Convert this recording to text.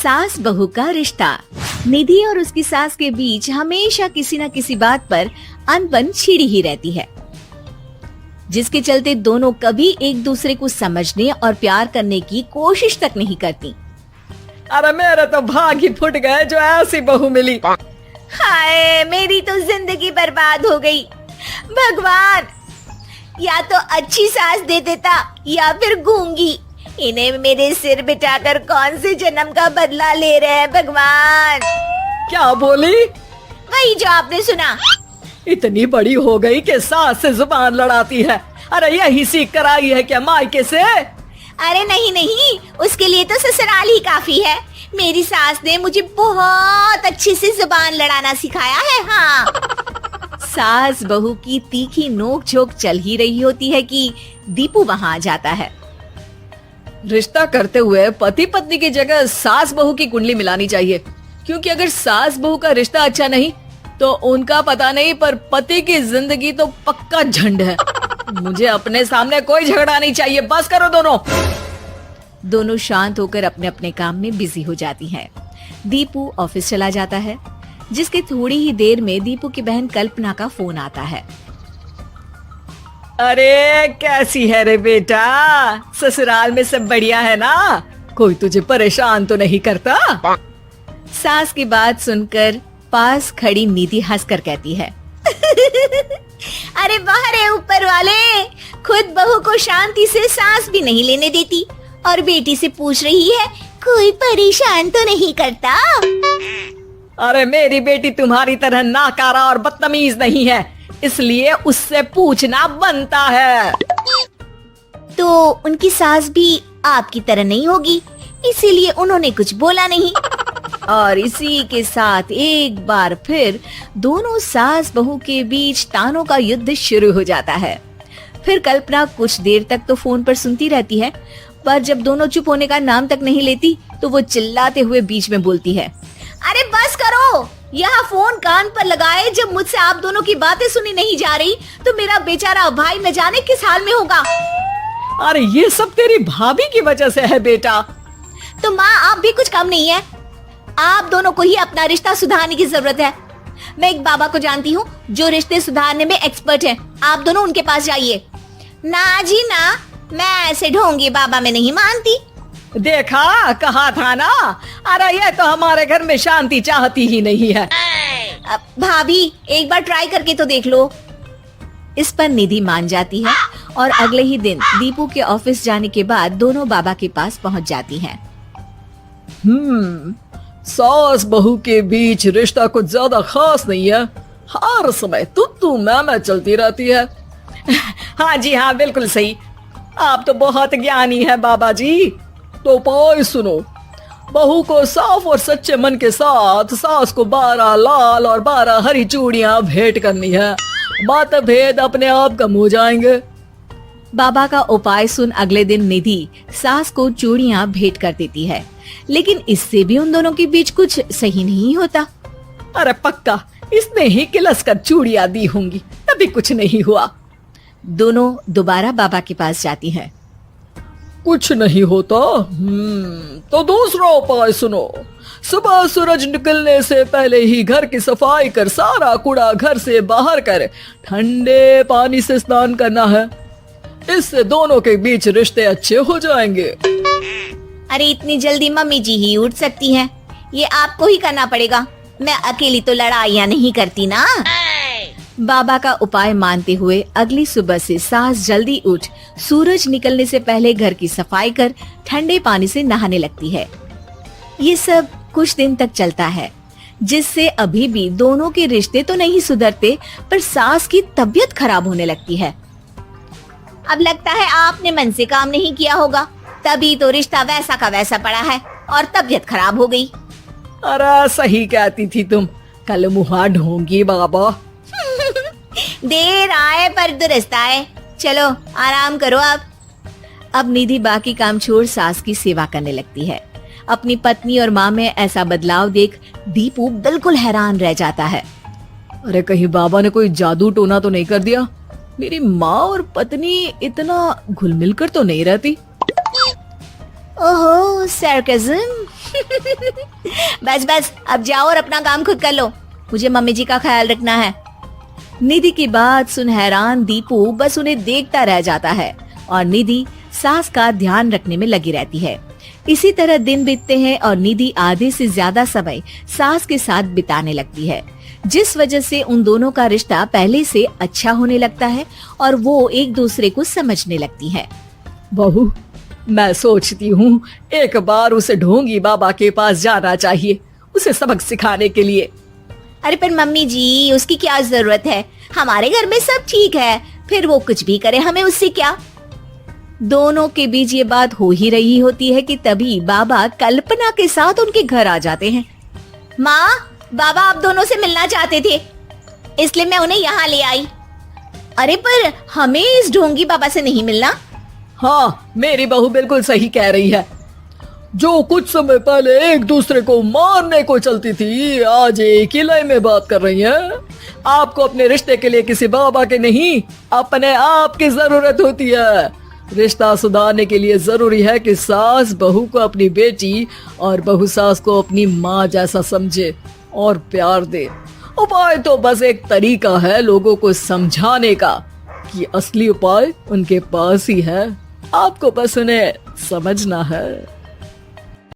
सास बहू का रिश्ता। निधि और उसकी सास के बीच हमेशा किसी न किसी बात पर अनबन छिड़ी ही रहती है, जिसके चलते दोनों कभी एक दूसरे को समझने और प्यार करने की कोशिश तक नहीं करती। अरे मेरे तो भाग ही फुट गए जो ऐसी बहू मिली। हाय, मेरी तो जिंदगी बर्बाद हो गई। भगवान, या तो अच्छी सास दे देता या फिर गूंगी। इन्हें मेरे सिर बिठाकर कौन से जन्म का बदला ले रहे हैं भगवान। क्या बोली? वही जो आपने सुना। इतनी बड़ी हो गई कि सास से जुबान लड़ाती है। अरे यही सीख कर आई है क्या मायके से? अरे नहीं नहीं, उसके लिए तो ससुराल ही काफी है। मेरी सास ने मुझे बहुत अच्छे से जुबान लड़ाना सिखाया है। हाँ। सास बहू की तीखी नोक झोंक चल ही रही होती है कि दीपू वहाँ आ जाता है। रिश्ता करते हुए पति पत्नी की जगह सास बहू की कुंडली मिलानी चाहिए, क्योंकि अगर सास बहू का रिश्ता अच्छा नहीं तो उनका पता नहीं, पर पति की जिंदगी तो पक्का झंड है। मुझे अपने सामने कोई झगड़ा नहीं चाहिए। बस करो दोनों। दोनों शांत होकर अपने अपने काम में बिजी हो जाती हैं। दीपू ऑफिस चला जाता है, जिसके थोड़ी ही देर में दीपू की बहन कल्पना का फोन आता है। अरे कैसी है रे बेटा? ससुराल में सब बढ़िया है ना? कोई तुझे परेशान तो नहीं करता? सास की बात सुनकर पास खड़ी निधि हंसकर कहती है अरे वाह रे ऊपर वाले, खुद बहू को शांति से सांस भी नहीं लेने देती और बेटी से पूछ रही है कोई परेशान तो नहीं करता। अरे मेरी बेटी तुम्हारी तरह नाकारा और बदतमीज नहीं है, इसलिए उससे पूछना बनता है। तो उनकी सास भी आपकी तरह नहीं होगी, इसीलिए उन्होंने कुछ बोला नहीं। और इसी के साथ एक बार फिर दोनों सास बहू के बीच तानों का युद्ध शुरू हो जाता है। फिर कल्पना कुछ देर तक तो फोन पर सुनती रहती है, पर जब दोनों चुप होने का नाम तक नहीं लेती तो वो चिल्लाते हुए बीच में बोलती है, अरे बस करो, यहाँ फोन कान पर लगाए जब मुझसे आप दोनों की बातें सुनी नहीं जा रही तो मेरा बेचारा भाई न जाने किस हाल में होगा। अरे ये सब तेरी भाभी की वजह से है बेटा। तो माँ आप भी कुछ कम नहीं है। आप दोनों को ही अपना रिश्ता सुधारने की जरूरत है। मैं एक बाबा को जानती हूँ जो रिश्ते सुधारने में एक्सपर्ट है, आप दोनों उनके पास जाइए। ना जी ना, मैं ऐसे ढोंगी बाबा में नहीं मानती। देखा, कहा था ना। अरे ये तो हमारे घर में शांति चाहती ही नहीं है। भाभी एक बार ट्राई करके तो देख लो। इस पर निधि मान जाती है और अगले ही दिन दीपू के ऑफिस जाने के बाद दोनों बाबा के पास पहुंच जाती हैं। सास बहू के बीच रिश्ता कुछ ज्यादा खास नहीं है। हर समय तू मैं चलती रहती है। हाँ जी हाँ, बिल्कुल सही। आप तो बहुत ज्ञानी है बाबा जी। तो उपाय सुनो, बहू को साफ और सच्चे मन के साथ सास को 12 लाल और 12 हरी चूड़ियां भेंट करनी है। मतभेद अपने आप कम हो जाएंगे। बाबा का उपाय सुन अगले दिन निधि सास को चूड़ियां भेंट कर देती है, लेकिन इससे भी उन दोनों के बीच कुछ सही नहीं होता। अरे पक्का इसने ही किलस कर चूड़ियां दी होंगी, तभी कुछ नहीं हुआ। दोनों दोबारा बाबा के पास जाती हैं। कुछ नहीं होता। तो दूसरा उपाय सुनो, सुबह सूरज निकलने से पहले ही घर की सफाई कर सारा कूड़ा घर से बाहर कर ठंडे पानी से स्नान करना है। इससे दोनों के बीच रिश्ते अच्छे हो जाएंगे। अरे इतनी जल्दी मम्मी जी ही उठ सकती हैं, ये आपको ही करना पड़ेगा। मैं अकेली तो लड़ाइयाँ नहीं करती ना। बाबा का उपाय मानते हुए अगली सुबह से सास जल्दी उठ सूरज निकलने से पहले घर की सफाई कर ठंडे पानी से नहाने लगती है। ये सब कुछ दिन तक चलता है, जिससे अभी भी दोनों के रिश्ते तो नहीं सुधरते, पर सास की तबीयत खराब होने लगती है। अब लगता है आपने मन से काम नहीं किया होगा, तभी तो रिश्ता वैसा का वैसा पड़ा है और तबीयत खराब हो गई। अरे सही कहती थी तुम, कल मुहा ढोंगी बाबा। देर आए पर दुरुस्त आए। चलो आराम करो अब निधि बाकी काम छोड़ सास की सेवा करने लगती है। अपनी पत्नी और माँ में ऐसा बदलाव देख दीपू बिल्कुल हैरान रह जाता है। अरे कहीं बाबा ने कोई जादू टोना तो नहीं कर दिया? मेरी माँ और पत्नी इतना घुल मिल कर तो नहीं रहती। ओहो, सरकाज़म। बस बस अब जाओ और अपना काम खुद कर लो, मुझे मम्मी जी का ख्याल रखना है। निधि की बात सुन हैरान दीपू बस उन्हें देखता रह जाता है और निधि सास का ध्यान रखने में लगी रहती है। इसी तरह दिन बीतते हैं और निधि आधे से ज्यादा समय सास के साथ बिताने लगती है, जिस वजह से उन दोनों का रिश्ता पहले से अच्छा होने लगता है और वो एक दूसरे को समझने लगती है। बहू, मैं सोचती हूँ एक बार उसे ढोंगी बाबा के पास जाना चाहिए, उसे सबक सिखाने के लिए। अरे पर मम्मी जी, उसकी क्या जरूरत है, हमारे घर में सब ठीक है, फिर वो कुछ भी करे, हमें उससे क्या। दोनों के बीच ये बात हो ही रही होती है कि तभी बाबा कल्पना के साथ उनके घर आ जाते हैं। माँ, बाबा आप दोनों से मिलना चाहते थे, इसलिए मैं उन्हें यहाँ ले आई। अरे पर हमें इस ढोंगी बाबा से नहीं मिलना। हाँ, मेरी बहू बिल्कुल सही कह रही है। जो कुछ समय पहले एक दूसरे को मारने को चलती थी, आज एक ही लय में बात कर रही है। आपको अपने रिश्ते के लिए किसी बाबा के नहीं, अपने आप की जरूरत होती है। रिश्ता सुधारने के लिए जरूरी है कि सास बहू को अपनी बेटी और बहू सास को अपनी माँ जैसा समझे और प्यार दे। उपाय तो बस एक तरीका है लोगों को समझाने का कि असली उपाय उनके पास ही है, आपको बस उन्हें समझना है।